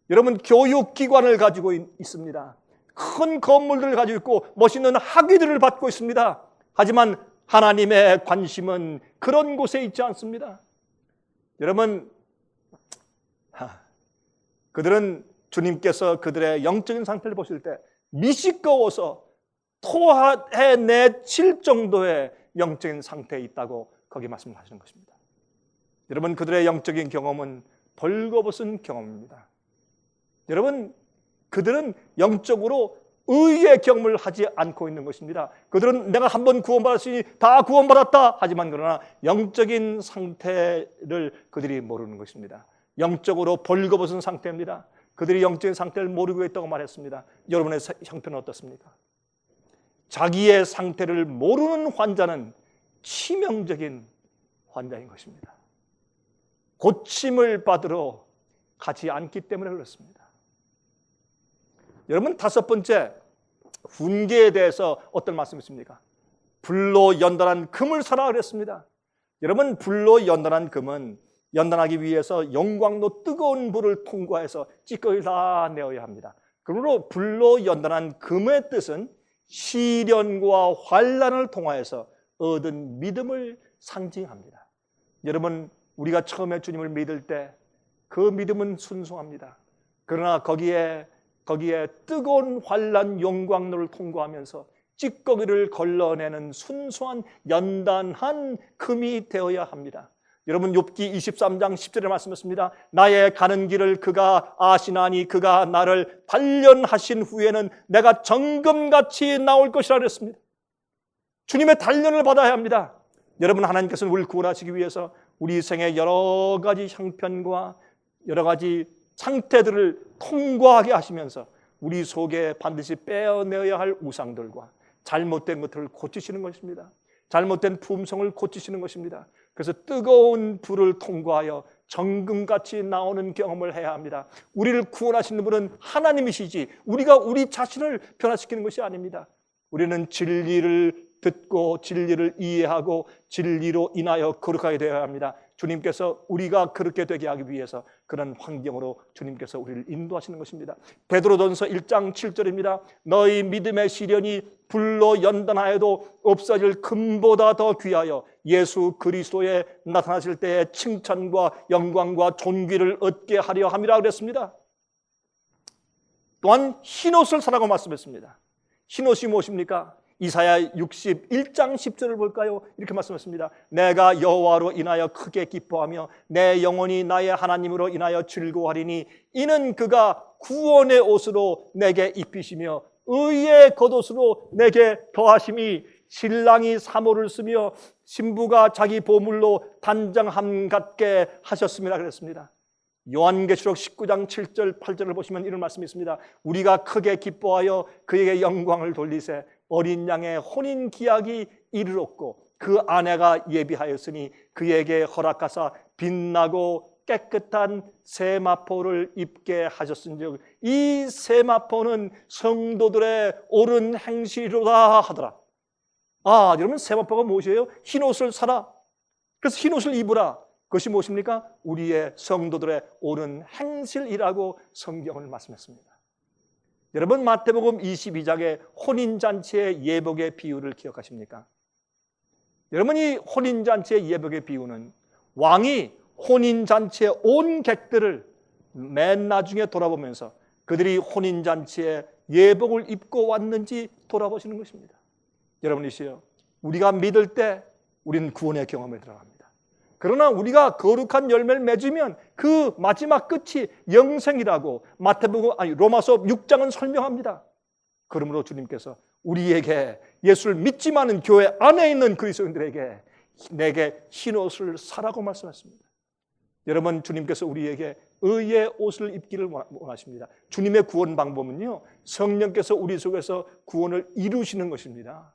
여러분, 교육기관을 가지고 있습니다. 큰 건물들을 가지고 있고 멋있는 학위들을 받고 있습니다. 하지만 하나님의 관심은 그런 곳에 있지 않습니다. 여러분, 그들은 주님께서 그들의 영적인 상태를 보실 때 미식거워서 토해내칠 정도의 영적인 상태에 있다고 거기 말씀하시는 것입니다. 여러분, 그들의 영적인 경험은 벌거벗은 경험입니다. 여러분, 그들은 영적으로 의의 경험을 하지 않고 있는 것입니다. 그들은 내가 한번 구원받았으니 다 구원받았다 하지만, 그러나 영적인 상태를 그들이 모르는 것입니다. 영적으로 벌거벗은 상태입니다. 그들이 영적인 상태를 모르고 있다고 말했습니다. 여러분의 형편은 어떻습니까? 자기의 상태를 모르는 환자는 치명적인 환자인 것입니다. 고침을 받으러 가지 않기 때문에 그렇습니다. 여러분, 다섯 번째, 훈계에 대해서 어떤 말씀이 있습니까? 불로 연단한 금을 사라 그랬습니다. 여러분, 불로 연단한 금은 연단하기 위해서 영광로 뜨거운 불을 통과해서 찌꺼기를 다 내어야 합니다. 그러므로 불로 연단한 금의 뜻은 시련과 환난을 통하여서 얻은 믿음을 상징합니다. 여러분, 우리가 처음에 주님을 믿을 때 그 믿음은 순수합니다. 그러나 거기에 뜨거운 환난 용광로를 통과하면서 찌꺼기를 걸러내는 순수한 연단한 금이 되어야 합니다. 여러분, 욥기 23장 10절에 말씀했습니다. 나의 가는 길을 그가 아시나니 그가 나를 단련하신 후에는 내가 정금같이 나올 것이라 그랬습니다. 주님의 단련을 받아야 합니다. 여러분, 하나님께서는 우리를 구원하시기 위해서 우리 생의 여러 가지 형편과 여러 가지 상태들을 통과하게 하시면서 우리 속에 반드시 빼어내어야 할 우상들과 잘못된 것들을 고치시는 것입니다. 잘못된 품성을 고치시는 것입니다. 그래서 뜨거운 불을 통과하여 정금같이 나오는 경험을 해야 합니다. 우리를 구원하시는 분은 하나님이시지 우리가 우리 자신을 변화시키는 것이 아닙니다. 우리는 진리를 듣고 진리를 이해하고 진리로 인하여 거룩하게 되어야 합니다. 주님께서 우리가 그렇게 되게 하기 위해서 그런 환경으로 주님께서 우리를 인도하시는 것입니다. 베드로전서 1장 7절입니다. 너희 믿음의 시련이 불로 연단하여도 없어질 금보다 더 귀하여 예수 그리스도에 나타나실 때의 칭찬과 영광과 존귀를 얻게 하려 함이라 그랬습니다. 또한 흰옷을 사라고 말씀했습니다. 흰옷이 무엇입니까? 이사야 61장 10절을 볼까요? 이렇게 말씀했습니다. 내가 여호와로 인하여 크게 기뻐하며 내 영혼이 나의 하나님으로 인하여 즐거워하리니 이는 그가 구원의 옷으로 내게 입히시며 의의 겉옷으로 내게 더하심이 신랑이 사모를 쓰며 신부가 자기 보물로 단장함 같게 하셨음이라 그랬습니다. 요한계시록 19장 7절 8절을 보시면 이런 말씀이 있습니다. 우리가 크게 기뻐하여 그에게 영광을 돌리세 어린 양의 혼인 기약이 이르렀고 그 아내가 예비하였으니 그에게 허락하사 빛나고 깨끗한 세마포를 입게 하셨은즉 이 세마포는 성도들의 옳은 행실이로다 하더라. 아, 여러분, 세마포가 무엇이에요? 흰옷을 사라. 그래서 흰옷을 입으라. 그것이 무엇입니까? 우리의 성도들의 옳은 행실이라고 성경을 말씀했습니다. 여러분, 마태복음 22장의 혼인잔치의 예복의 비유를 기억하십니까? 여러분, 이 혼인잔치의 예복의 비유는 왕이 혼인잔치의 온 객들을 맨 나중에 돌아보면서 그들이 혼인잔치에 예복을 입고 왔는지 돌아보시는 것입니다. 여러분이시여, 우리가 믿을 때 우리는 구원의 경험에 들어갑니다. 그러나 우리가 거룩한 열매를 맺으면 그 마지막 끝이 영생이라고 로마서 6장은 설명합니다. 그러므로 주님께서 우리에게 예수를 믿지만은 교회 안에 있는 그리스도인들에게 내게 흰옷을 사라고 말씀하십니다. 여러분, 주님께서 우리에게 의의 옷을 입기를 원하십니다. 주님의 구원 방법은요, 성령께서 우리 속에서 구원을 이루시는 것입니다.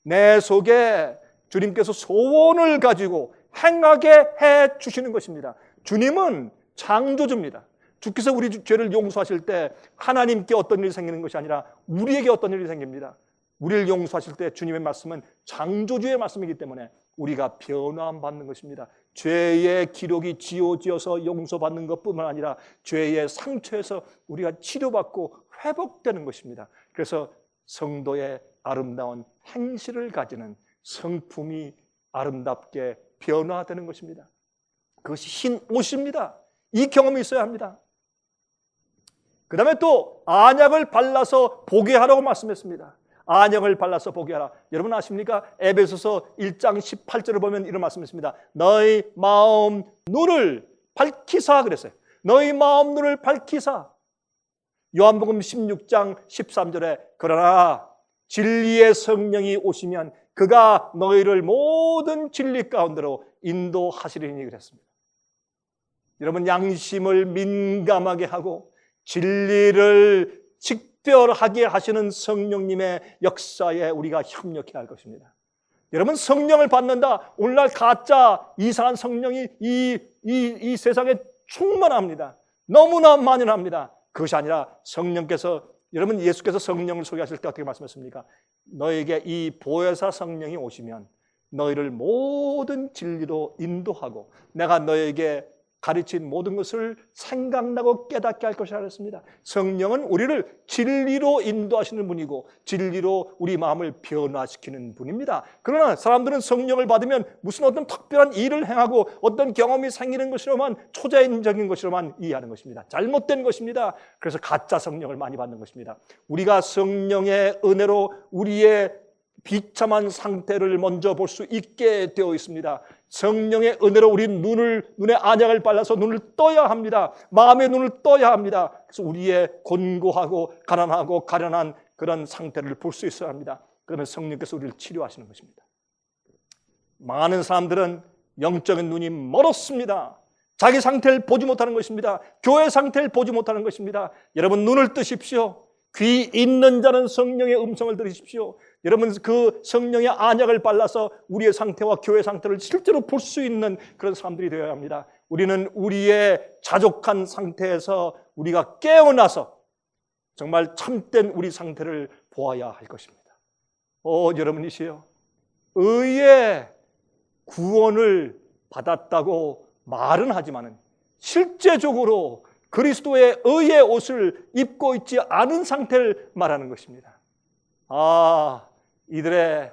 내 속에 주님께서 소원을 가지고 행하게 해 주시는 것입니다. 주님은 창조주입니다. 주께서 우리 죄를 용서하실 때 하나님께 어떤 일이 생기는 것이 아니라 우리에게 어떤 일이 생깁니다. 우리를 용서하실 때 주님의 말씀은 창조주의 말씀이기 때문에 우리가 변화함 받는 것입니다. 죄의 기록이 지워져서 용서받는 것뿐만 아니라 죄의 상처에서 우리가 치료받고 회복되는 것입니다. 그래서 성도의 아름다운 행실을 가지는 성품이 아름답게 변화되는 것입니다. 그것이 흰 옷입니다. 이 경험이 있어야 합니다. 그 다음에 또 안약을 발라서 보게 하라고 말씀했습니다. 안약을 발라서 보게 하라. 여러분 아십니까? 에베소서 1장 18절을 보면 이런 말씀이 있습니다. 너희 마음 눈을 밝히사 그랬어요. 너희 마음 눈을 밝히사. 요한복음 16장 13절에 그러나 진리의 성령이 오시면 그가 너희를 모든 진리 가운데로 인도하시리니 그랬습니다. 여러분, 양심을 민감하게 하고 진리를 직별하게 하시는 성령님의 역사에 우리가 협력해야 할 것입니다. 여러분, 성령을 받는다. 오늘날 가짜 이상한 성령이 이 세상에 충만합니다. 너무나 만연합니다. 그것이 아니라 성령께서, 여러분, 예수께서 성령을 소개하실 때 어떻게 말씀하십니까? 너에게 이 보혜사 성령이 오시면 너희를 모든 진리로 인도하고 내가 너에게 가르친 모든 것을 생각나고 깨닫게 할 것이라 했습니다. 성령은 우리를 진리로 인도하시는 분이고 진리로 우리 마음을 변화시키는 분입니다. 그러나 사람들은 성령을 받으면 무슨 어떤 특별한 일을 행하고 어떤 경험이 생기는 것으로만, 초자연적인 것으로만 이해하는 것입니다. 잘못된 것입니다. 그래서 가짜 성령을 많이 받는 것입니다. 우리가 성령의 은혜로 우리의 비참한 상태를 먼저 볼 수 있게 되어 있습니다. 성령의 은혜로 우리 눈에 안약을 발라서 눈을 떠야 합니다. 마음의 눈을 떠야 합니다. 그래서 우리의 곤고하고 가난하고 가련한 그런 상태를 볼 수 있어야 합니다. 그러면 성령께서 우리를 치료하시는 것입니다. 많은 사람들은 영적인 눈이 멀었습니다. 자기 상태를 보지 못하는 것입니다. 교회 상태를 보지 못하는 것입니다. 여러분, 눈을 뜨십시오. 귀 있는 자는 성령의 음성을 들으십시오. 여러분, 그 성령의 안약을 발라서 우리의 상태와 교회 상태를 실제로 볼 수 있는 그런 사람들이 되어야 합니다. 우리는 우리의 자족한 상태에서 우리가 깨어나서 정말 참된 우리 상태를 보아야 할 것입니다. 여러분이시여, 의의 구원을 받았다고 말은 하지만은 실제적으로 그리스도의 의의 옷을 입고 있지 않은 상태를 말하는 것입니다. 이들의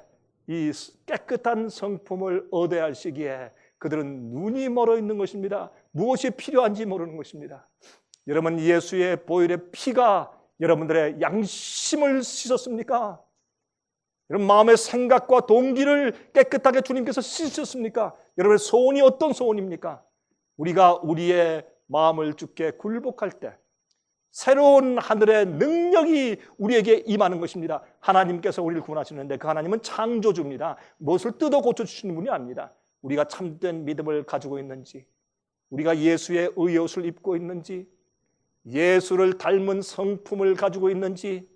이 깨끗한 성품을 얻어야 할 시기에 그들은 눈이 멀어 있는 것입니다. 무엇이 필요한지 모르는 것입니다. 여러분, 예수의 보혈의 피가 여러분들의 양심을 씻었습니까? 여러분, 마음의 생각과 동기를 깨끗하게 주님께서 씻으셨습니까? 여러분의 소원이 어떤 소원입니까? 우리가 우리의 마음을 주께 굴복할 때 새로운 하늘의 능력이 우리에게 임하는 것입니다. 하나님께서 우리를 구원하시는데 그 하나님은 창조주입니다. 무엇을 뜯어 고쳐주시는 분이 아닙니다. 우리가 참된 믿음을 가지고 있는지, 우리가 예수의 의의 옷을 입고 있는지, 예수를 닮은 성품을 가지고 있는지,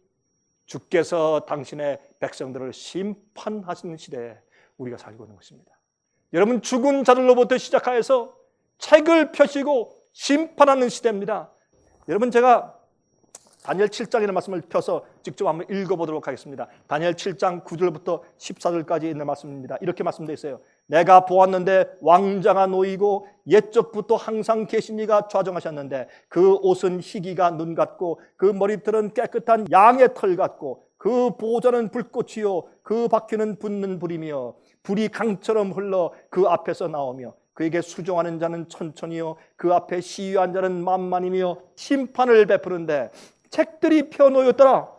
주께서 당신의 백성들을 심판하시는 시대에 우리가 살고 있는 것입니다. 여러분, 죽은 자들로부터 시작하여서 책을 펴시고 심판하는 시대입니다. 여러분, 제가 다니엘 7장이라는 말씀을 펴서 직접 한번 읽어보도록 하겠습니다. 다니엘 7장 9절부터 14절까지 있는 말씀입니다. 이렇게 말씀되어 있어요. 내가 보았는데 왕자가 놓이고 옛적부터 항상 계신 이가 좌정하셨는데 그 옷은 희기가 눈 같고 그 머리털은 깨끗한 양의 털 같고 그 보좌는 불꽃이요 그 바퀴는 붙는 불이며 불이 강처럼 흘러 그 앞에서 나오며 그에게 수종하는 자는 천천히요 그 앞에 시위한 자는 만만이며 심판을 베푸는데 책들이 펴놓였더라.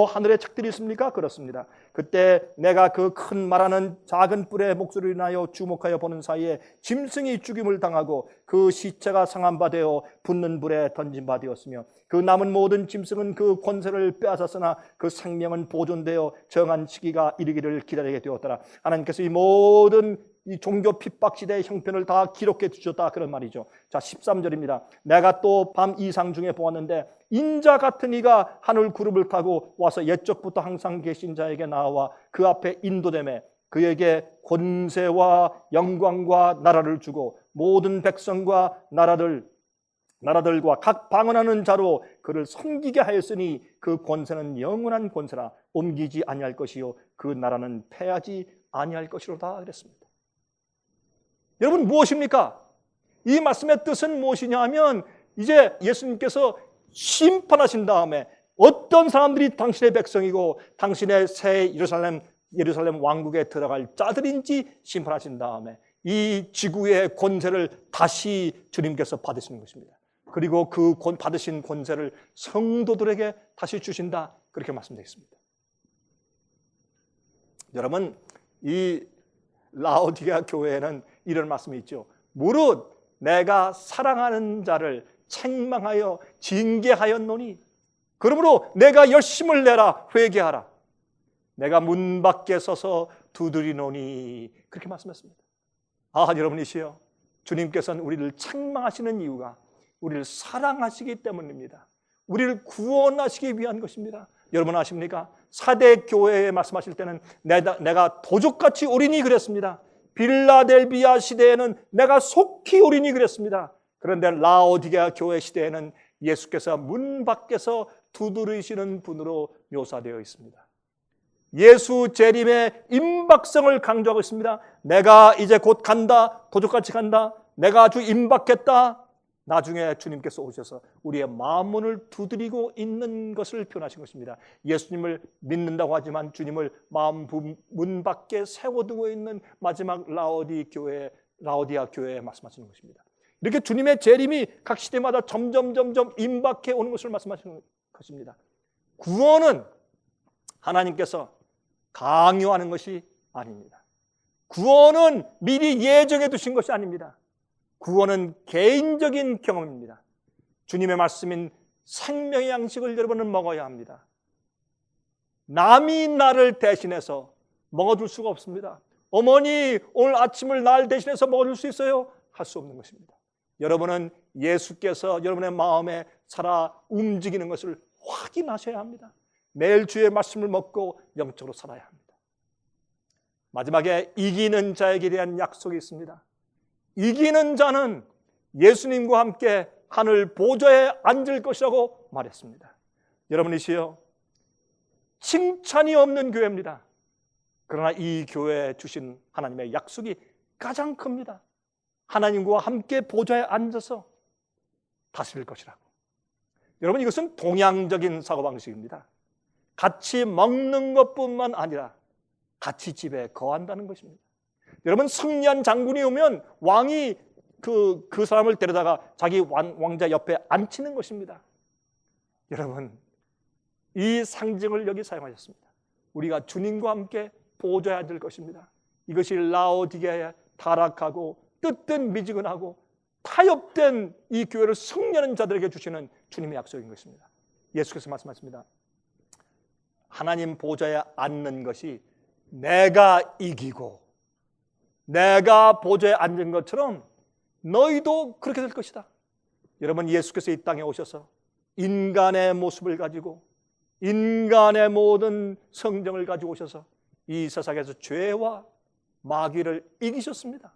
하늘에 책들이 있습니까? 그렇습니다. 그때 내가 그 큰 말하는 작은 뿔의 목소리를 나여 주목하여 보는 사이에 짐승이 죽임을 당하고 그 시체가 상한 바 되어 붙는 불에 던진 바 되었으며 그 남은 모든 짐승은 그 권세를 빼앗았으나 그 생명은 보존되어 정한 시기가 이르기를 기다리게 되었더라. 하나님께서 이 모든 이 종교 핍박 시대의 형편을 다 기록해 주셨다 그런 말이죠. 자, 13절입니다. 내가 또 밤 이상 중에 보았는데 인자 같은 이가 하늘 구름을 타고 와서 옛적부터 항상 계신 자에게 나와 그 앞에 인도되매 그에게 권세와 영광과 나라를 주고 모든 백성과 나라들과 각 방언하는 자로 그를 섬기게 하였으니 그 권세는 영원한 권세라 옮기지 아니할 것이요 그 나라는 패하지 아니할 것이로다 그랬습니다. 여러분, 무엇입니까? 이 말씀의 뜻은 무엇이냐 하면 이제 예수님께서 심판하신 다음에 어떤 사람들이 당신의 백성이고 당신의 새 예루살렘 왕국에 들어갈 자들인지 심판하신 다음에 이 지구의 권세를 다시 주님께서 받으시는 것입니다. 그리고 그 받으신 권세를 성도들에게 다시 주신다 그렇게 말씀되어 있습니다. 여러분, 이 라오디게아 교회에는 이런 말씀이 있죠. 무릇 내가 사랑하는 자를 책망하여 징계하였노니 그러므로 내가 열심을 내라 회개하라. 내가 문 밖에 서서 두드리노니 그렇게 말씀했습니다. 여러분이시여, 주님께서는 우리를 책망하시는 이유가 우리를 사랑하시기 때문입니다. 우리를 구원하시기 위한 것입니다. 여러분 아십니까? 사대 교회에 말씀하실 때는 내가 도적같이 오리니 그랬습니다. 빌라델비아 시대에는 내가 속히 오리니 그랬습니다. 그런데 라오디게아 교회 시대에는 예수께서 문 밖에서 두드리시는 분으로 묘사되어 있습니다. 예수 재림의 임박성을 강조하고 있습니다. 내가 이제 곧 간다. 도적같이 간다. 내가 아주 임박했다. 나중에 주님께서 오셔서 우리의 마음문을 두드리고 있는 것을 표현하신 것입니다. 예수님을 믿는다고 하지만 주님을 마음 문 밖에 세워두고 있는 마지막 라오디아 교회에 말씀하시는 것입니다. 이렇게 주님의 재림이 각 시대마다 점점 임박해 오는 것을 말씀하시는 것입니다. 구원은 하나님께서 강요하는 것이 아닙니다. 구원은 미리 예정해 두신 것이 아닙니다. 구원은 개인적인 경험입니다. 주님의 말씀인 생명의 양식을 여러분은 먹어야 합니다. 남이 나를 대신해서 먹어줄 수가 없습니다. 어머니 오늘 아침을 날 대신해서 먹어줄 수 있어요? 할 수 없는 것입니다. 여러분은 예수께서 여러분의 마음에 살아 움직이는 것을 확인하셔야 합니다. 매일 주의 말씀을 먹고 영적으로 살아야 합니다. 마지막에 이기는 자에게 대한 약속이 있습니다. 이기는 자는 예수님과 함께 하늘 보좌에 앉을 것이라고 말했습니다. 여러분이시여, 칭찬이 없는 교회입니다. 그러나 이 교회에 주신 하나님의 약속이 가장 큽니다. 하나님과 함께 보좌에 앉아서 다스릴 것이라고. 여러분, 이것은 동양적인 사고방식입니다. 같이 먹는 것뿐만 아니라 같이 집에 거한다는 것입니다. 여러분, 승리한 장군이 오면 왕이 그 사람을 데려다가 자기 왕자 옆에 앉히는 것입니다. 여러분, 이 상징을 여기 사용하셨습니다. 우리가 주님과 함께 보좌에 앉을 것입니다. 이것이 라오디게아에 타락하고 뜻든 미지근하고 타협된 이 교회를 승리하는 자들에게 주시는 주님의 약속인 것입니다. 예수께서 말씀하십니다. 하나님 보좌에 앉는 것이 내가 이기고 내가 보좌에 앉은 것처럼 너희도 그렇게 될 것이다. 여러분, 예수께서 이 땅에 오셔서 인간의 모습을 가지고 인간의 모든 성정을 가지고 오셔서 이 세상에서 죄와 마귀를 이기셨습니다.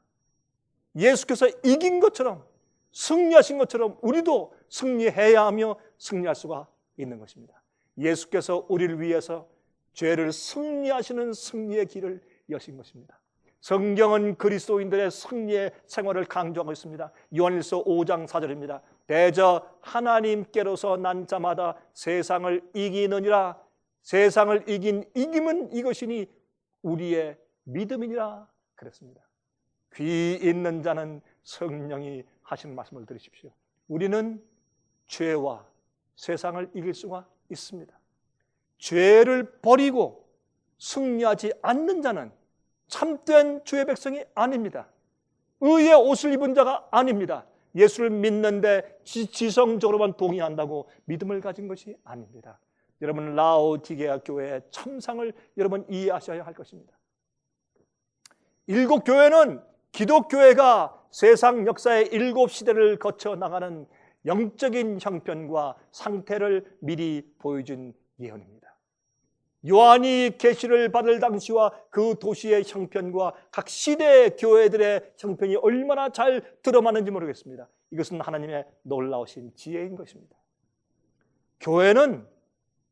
예수께서 이긴 것처럼, 승리하신 것처럼 우리도 승리해야 하며 승리할 수가 있는 것입니다. 예수께서 우리를 위해서 죄를 승리하시는 승리의 길을 여신 것입니다. 성경은 그리스도인들의 승리의 생활을 강조하고 있습니다. 요한일서 5장 4절입니다. 대저 하나님께로서 난 자마다 세상을 이기느니라. 세상을 이긴 이김은 이것이니 우리의 믿음이니라 그랬습니다. 귀 있는 자는 성령이 하시는 말씀을 들으십시오. 우리는 죄와 세상을 이길 수가 있습니다. 죄를 버리고 승리하지 않는 자는 참된 주의 백성이 아닙니다. 의의 옷을 입은 자가 아닙니다. 예수를 믿는데 지성적으로만 동의한다고 믿음을 가진 것이 아닙니다. 여러분, 라오디게아 교회의 참상을 여러분 이해하셔야 할 것입니다. 일곱 교회는 기독교회가 세상 역사의 일곱 시대를 거쳐 나가는 영적인 형편과 상태를 미리 보여준 예언입니다. 요한이 계시를 받을 당시와 그 도시의 형편과 각 시대의 교회들의 형편이 얼마나 잘 드러나는지 모르겠습니다. 이것은 하나님의 놀라우신 지혜인 것입니다. 교회는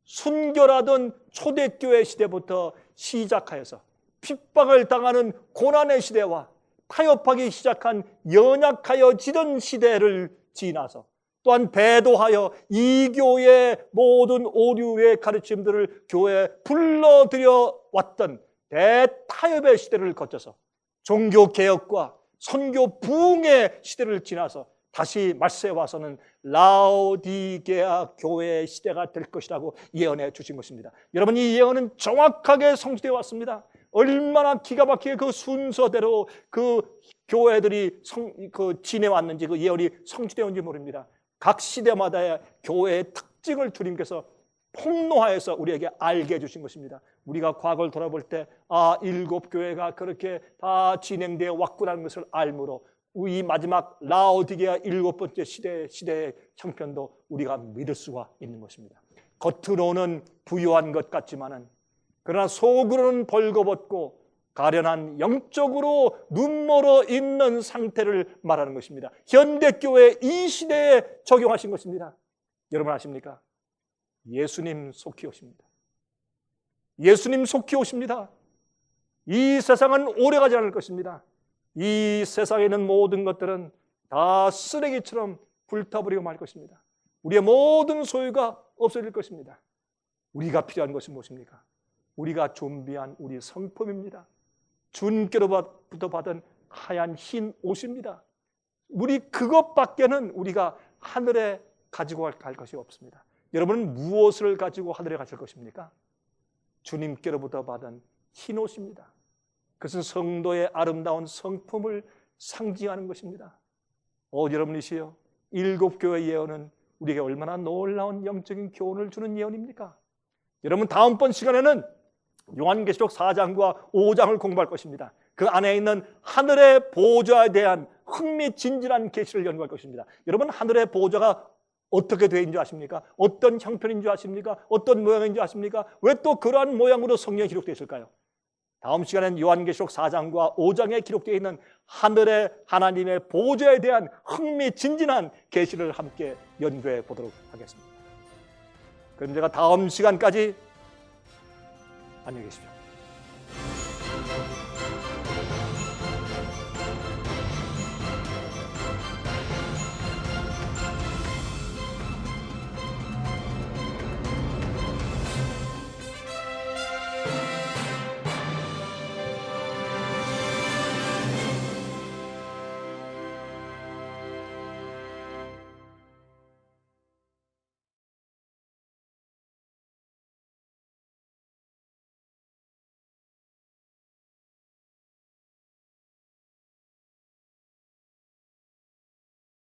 순결하던 초대교회 시대부터 시작하여서 핍박을 당하는 고난의 시대와 타협하기 시작한 연약하여지던 시대를 지나서 또한 배도하여 이교의 모든 오류의 가르침들을 교회에 불러들여 왔던 대타협의 시대를 거쳐서 종교개혁과 선교 부흥의 시대를 지나서 다시 말세에 와서는 라오디게아 교회의 시대가 될 것이라고 예언해 주신 것입니다. 여러분, 이 예언은 정확하게 성취되어 왔습니다. 얼마나 기가 막히게 그 순서대로 그 교회들이 지내왔는지 그 예언이 성취되었는지 모릅니다. 각 시대마다의 교회의 특징을 주님께서 폭로하여서 우리에게 알게 해주신 것입니다. 우리가 과거를 돌아볼 때 일곱 교회가 그렇게 다 진행되어 왔구나는 것을 알므로 이 마지막 라오디게아 일곱 번째 시대의 형편도 우리가 믿을 수가 있는 것입니다. 겉으로는 부유한 것 같지만은 그러나 속으로는 벌거벗고 가련한 영적으로 눈멀어 있는 상태를 말하는 것입니다. 현대교회 이 시대에 적용하신 것입니다. 여러분 아십니까? 예수님 속히 오십니다. 예수님 속히 오십니다. 이 세상은 오래가지 않을 것입니다. 이 세상에 있는 모든 것들은 다 쓰레기처럼 불타버리고 말 것입니다. 우리의 모든 소유가 없어질 것입니다. 우리가 필요한 것은 무엇입니까? 우리가 준비한 우리 성품입니다. 주님께로부터 받은 하얀 흰 옷입니다. 우리 그것밖에는 우리가 하늘에 가지고 갈 것이 없습니다. 여러분은 무엇을 가지고 하늘에 가실 것입니까? 주님께로부터 받은 흰 옷입니다. 그것은 성도의 아름다운 성품을 상징하는 것입니다. 여러분이시여, 일곱 교회 예언은 우리에게 얼마나 놀라운 영적인 교훈을 주는 예언입니까? 여러분, 다음번 시간에는 요한계시록 4장과 5장을 공부할 것입니다. 그 안에 있는 하늘의 보좌에 대한 흥미진진한 계시를 연구할 것입니다. 여러분, 하늘의 보좌가 어떻게 되어 있는 줄 아십니까? 어떤 형편인 줄 아십니까? 어떤 모양인 줄 아십니까? 왜 또 그러한 모양으로 성경에 기록되어 있을까요? 다음 시간엔 요한계시록 4장과 5장에 기록되어 있는 하늘의 하나님의 보좌에 대한 흥미진진한 계시를 함께 연구해 보도록 하겠습니다. 그럼 제가 다음 시간까지 안녕히 계십시오.